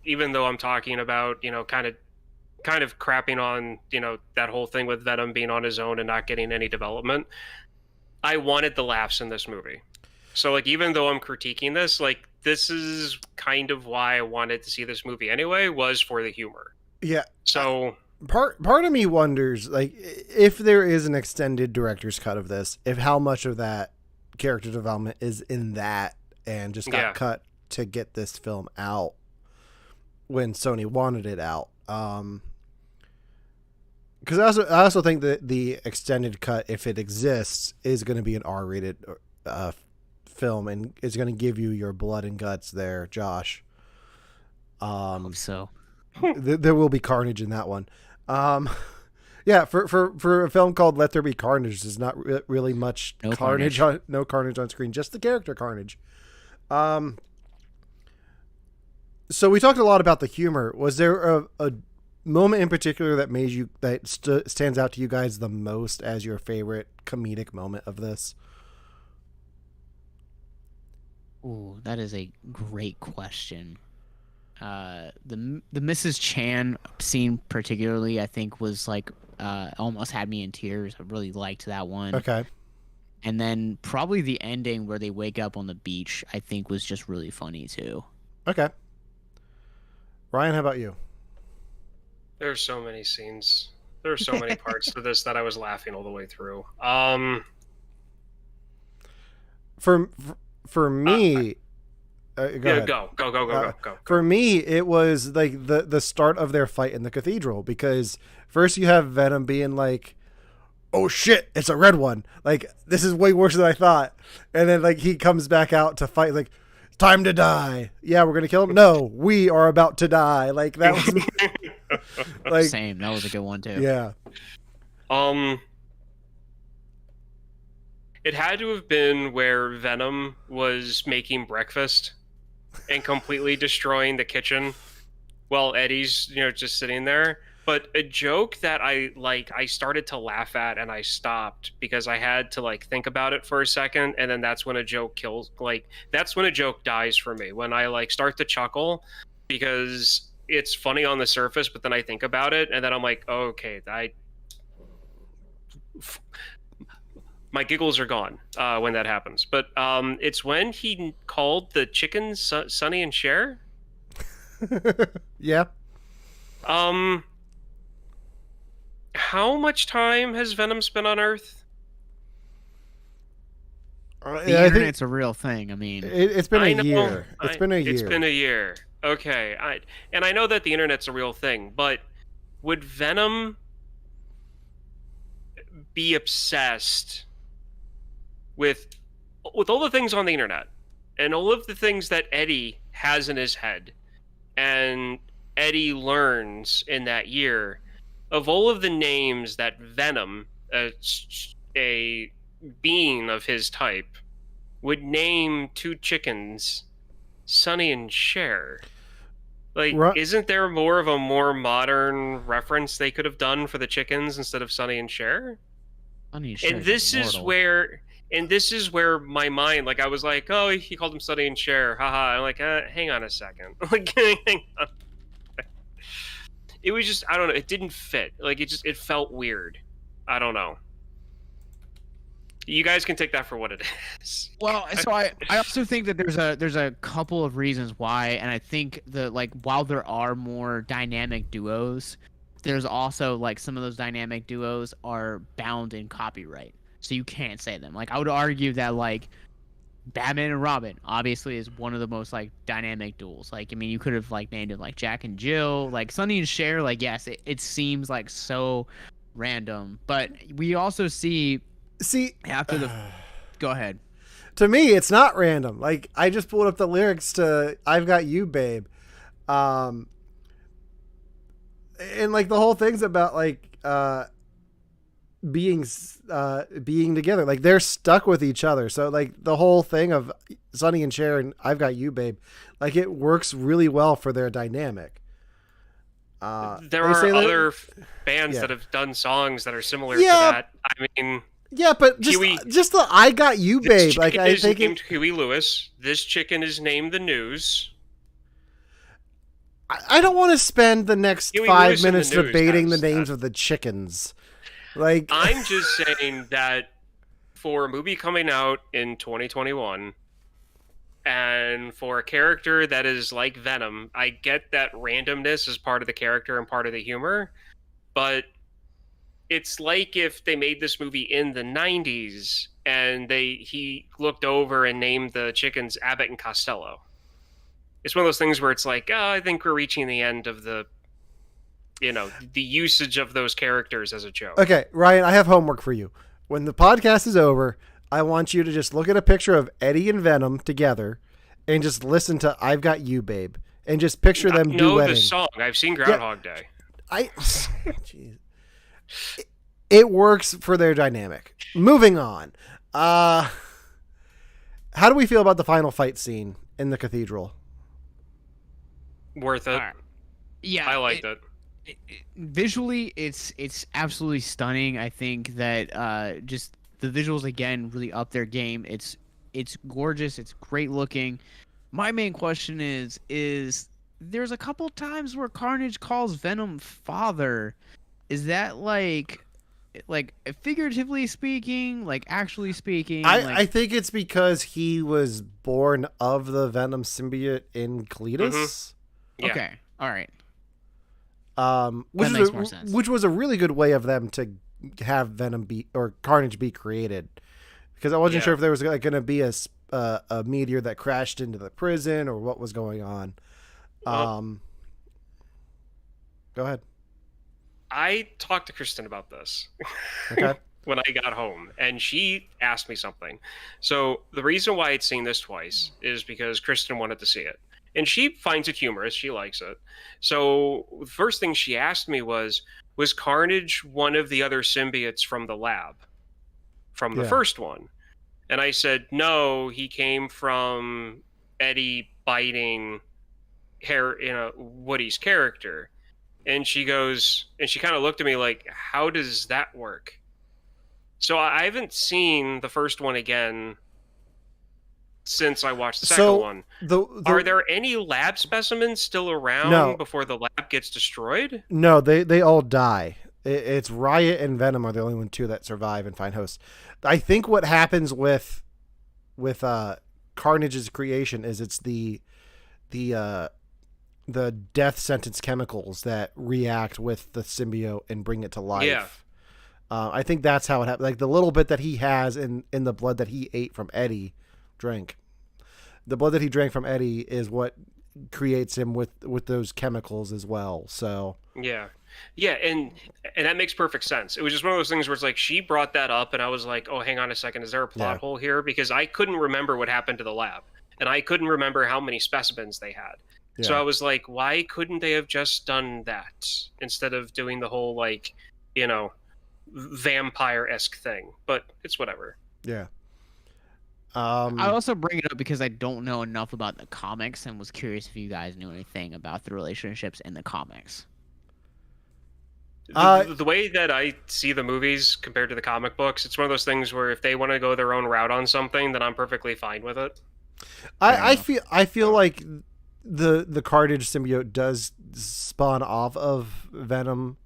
even though I'm talking about, kind of crapping on, that whole thing with Venom being on his own and not getting any development, I wanted the laughs in this movie. So, like, even though I'm critiquing this, like, this is kind of why I wanted to see this movie anyway, was for the humor. Yeah. So part of me wonders, like, if there is an extended director's cut of this, if how much of that character development is in that and just got cut to get this film out when Sony wanted it out. Because I also think that the extended cut, if it exists, is going to be an R-rated film and is going to give you your blood and guts there, Josh. I hope so. There will be carnage in that one. Yeah, for a film called Let There Be Carnage, there's not really much carnage on screen, just the character carnage. So we talked a lot about the humor. Was there a moment in particular that stands out to you guys the most as your favorite comedic moment of this? Ooh, that is a great question. The Mrs. Chan scene particularly, I think, was like almost had me in tears. I really liked that one. Okay. And then probably the ending where they wake up on the beach, I think, was just really funny too. Okay. Ryan, how about you? There are so many scenes. There are so many parts to this that I was laughing all the way through. For me, go. For me, it was like the start of their fight in the cathedral, because first you have Venom being like, "Oh shit, it's a red one! Like, this is way worse than I thought," and then like he comes back out to fight, like, "Time to die! Yeah, we're gonna kill him. No, we are about to die!" Like, that was like, same. That was a good one too. Yeah. It had to have been where Venom was making breakfast and completely destroying the kitchen while Eddie's, just sitting there. But a joke that I started to laugh at and I stopped because I had to think about it for a second, and then that's when a joke that's when a joke dies for me, when I start to chuckle because it's funny on the surface, but then I think about it and then I'm like, oh, okay, my giggles are gone when that happens. But it's when he called the chickens Sonny and Cher. Yeah. How much time has Venom spent on Earth? The internet's a real thing. I mean, it's been a year. It's been a year. It's been a year. Okay. I know that the internet's a real thing, but would Venom be obsessed with all the things on the internet and all of the things that Eddie has in his head, and Eddie learns in that year of all of the names that Venom, a being of his type, would name two chickens Sonny and Cher? Like, isn't there more modern reference they could have done for the chickens instead of Sonny and Cher? Sonny and Cher And this is where And this is where my mind, like, I was like, oh, he called him Sonny and Cher, haha. I'm like, hang on a second. Like, hang on. It was just, I don't know, it didn't fit. Like, it felt weird. I don't know. You guys can take that for what it is. Well, so I also think that there's a couple of reasons why, and I think that, like, while there are more dynamic duos, there's also, like, some of those dynamic duos are bound in copyright, so you can't say them. Like, I would argue that, like, Batman and Robin obviously is one of the most, like, dynamic duels. Like, I mean, you could have, like, named it like Jack and Jill, like Sonny and Cher. Like, yes, it seems like so random, but we also see after the go ahead. To me, it's not random. Like, I just pulled up the lyrics to "I've Got You, Babe," and like the whole thing's about like being together. Like, they're stuck with each other. So like the whole thing of Sonny and Cher and "I've Got You, Babe," like it works really well for their dynamic. There are other bands that have done songs that are similar to that. I mean. Yeah, but just the "I Got You, Babe." Like, I think named Huey Lewis. This chicken is named the News. I don't want to spend the next Huey 5 Lewis minutes and the News debating the has names that. of the chickens. Like, I'm just saying that for a movie coming out in 2021, and for a character that is like Venom, I get that randomness is part of the character and part of the humor, but it's like if they made this movie in the 90s and he looked over and named the chickens Abbott and Costello. It's one of those things where it's like, oh, I think we're reaching the end of the usage of those characters as a joke. okay, Ryan, I have homework for you. When the podcast is over, I want you to just look at a picture of Eddie and Venom together and just listen to "I've Got You, Babe," and just picture them duetting. I know the song. I've seen Groundhog Day. Jeez. It works for their dynamic. Moving on. How do we feel about the final fight scene in the cathedral? Worth it. Right. Yeah, I liked it. Visually, it's absolutely stunning. I think that just the visuals again really up their game. It's gorgeous. It's great looking. My main question is there's a couple times where Carnage calls Venom father. Is that like figuratively speaking, like actually speaking? I think it's because he was born of the Venom symbiote in Cletus. Mm-hmm. Yeah. Okay, all right. Which makes more sense. Which was a really good way of them to have Carnage be created, because I wasn't sure if there was like going to be a meteor that crashed into the prison or what was going on. Go ahead. I talked to Kristen about this Okay. when I got home, and she asked me something. So the reason why I'd seen this twice is because Kristen wanted to see it, and she finds it humorous. She likes it. So the first thing she asked me was Carnage one of the other symbiotes from the lab, from the first one? And I said, no, he came from Eddie biting Woody's character. And she goes, and she kind of looked at me like, how does that work? So I haven't seen the first one again since I watched the second one. Are there any lab specimens still around before the lab gets destroyed? No, they all die. It's Riot and Venom are the only two that survive and find hosts. I think what happens with Carnage's creation is it's the death sentence chemicals that react with the symbiote and bring it to life. Yeah. I think that's how it happens. Like the little bit that he has in the blood that he ate from Eddie, the blood that he drank from Eddie is what creates him with those chemicals as well. So yeah, and that makes perfect sense. It was just one of those things where it's like she brought that up, and I was like, oh, hang on a second, is there a plot hole here? Because I couldn't remember what happened to the lab, and I couldn't remember how many specimens they had. Yeah. So I was like, why couldn't they have just done that instead of doing the whole like, vampire-esque thing? But it's whatever. Yeah. I also bring it up because I don't know enough about the comics and was curious if you guys knew anything about the relationships in the comics. The way that I see the movies compared to the comic books, it's one of those things where if they want to go their own route on something, then I'm perfectly fine with it. I feel like the Carnage symbiote does spawn off of Venom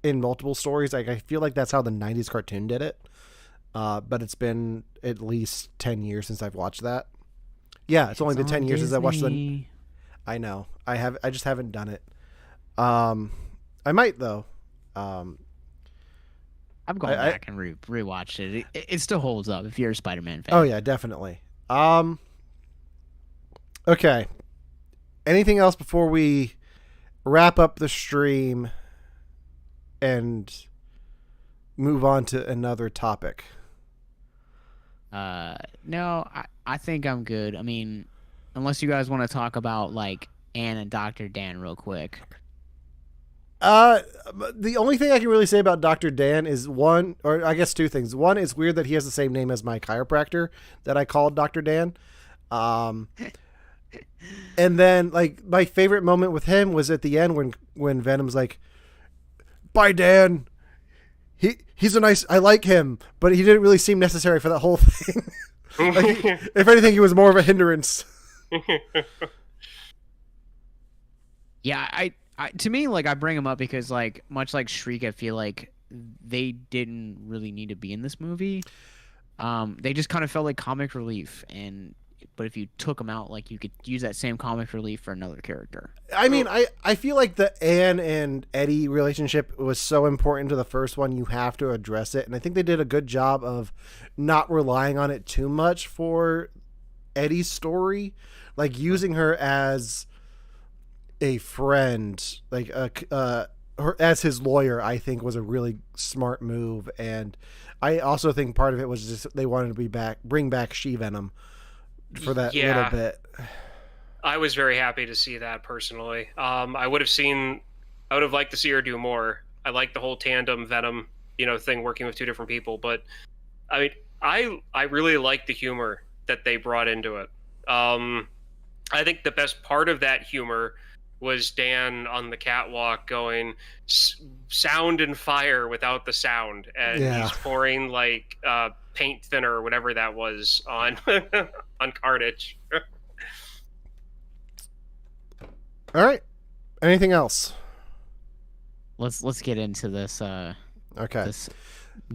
in multiple stories. Like I feel like that's how the 90s cartoon did it. But it's been at least 10 years since I've watched that. Yeah, it's only been 10 years since I watched the. I know. I just haven't done it. I might though. I've gone back and rewatched it. It still holds up if you're a Spider-Man fan. Oh yeah, definitely. Okay. Anything else before we wrap up the stream and move on to another topic? No, I think I'm good. I mean, unless you guys want to talk about like Anne and Dr. Dan real quick. The only thing I can really say about Dr. Dan is one, or I guess two things. One, it's weird that he has the same name as my chiropractor that I called Dr. Dan. And then like my favorite moment with him was at the end when Venom's like, "Bye, Dan. He's a nice. I like him, but he didn't really seem necessary for that whole thing. Like, if anything, he was more of a hindrance." Yeah, I to me, like I bring him up because like much like Shriek, I feel like they didn't really need to be in this movie. They just kind of felt like comic relief, but if you took them out, like you could use that same comic relief for another character. I mean, I feel like the Anne and Eddie relationship was so important to the first one, you have to address it. And I think they did a good job of not relying on it too much for Eddie's story. Like using her as a friend, like her as his lawyer, I think was a really smart move. And I also think part of it was just they wanted to bring back She-Venom for that little bit. I was very happy to see that personally. I would have liked to see her do more. I like the whole tandem Venom, thing working with two different people, but I mean, I really like the humor that they brought into it. I think the best part of that humor was Dan on the catwalk going sound and fire without the sound, and he's pouring like paint thinner or whatever that was on on Carnage. All right. Anything else? Let's get into this. This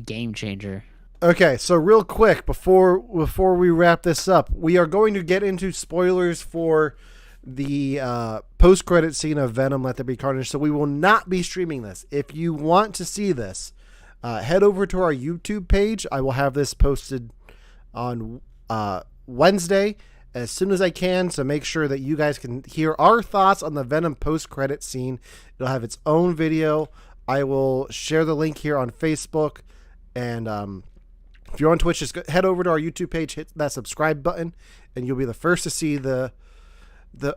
game changer. Okay, so real quick before we wrap this up, we are going to get into spoilers for the post-credit scene of Venom: Let There Be Carnage. So we will not be streaming this. If you want to see this, head over to our YouTube page. I will have this posted on Wednesday as soon as I can, so make sure that you guys can hear our thoughts on the Venom post-credit scene. It'll have its own video. I will share the link here on Facebook, and if you're on Twitch, just head over to our YouTube page, hit that subscribe button, and you'll be the first to see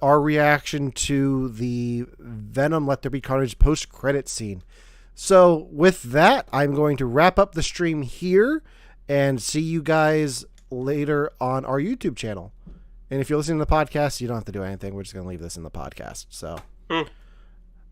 our reaction to the Venom: Let There Be Carnage post-credit scene. So with that, I'm going to wrap up the stream here and see you guys later on our YouTube channel. And if you're listening to the podcast, you don't have to do anything. We're just going to leave this in the podcast. So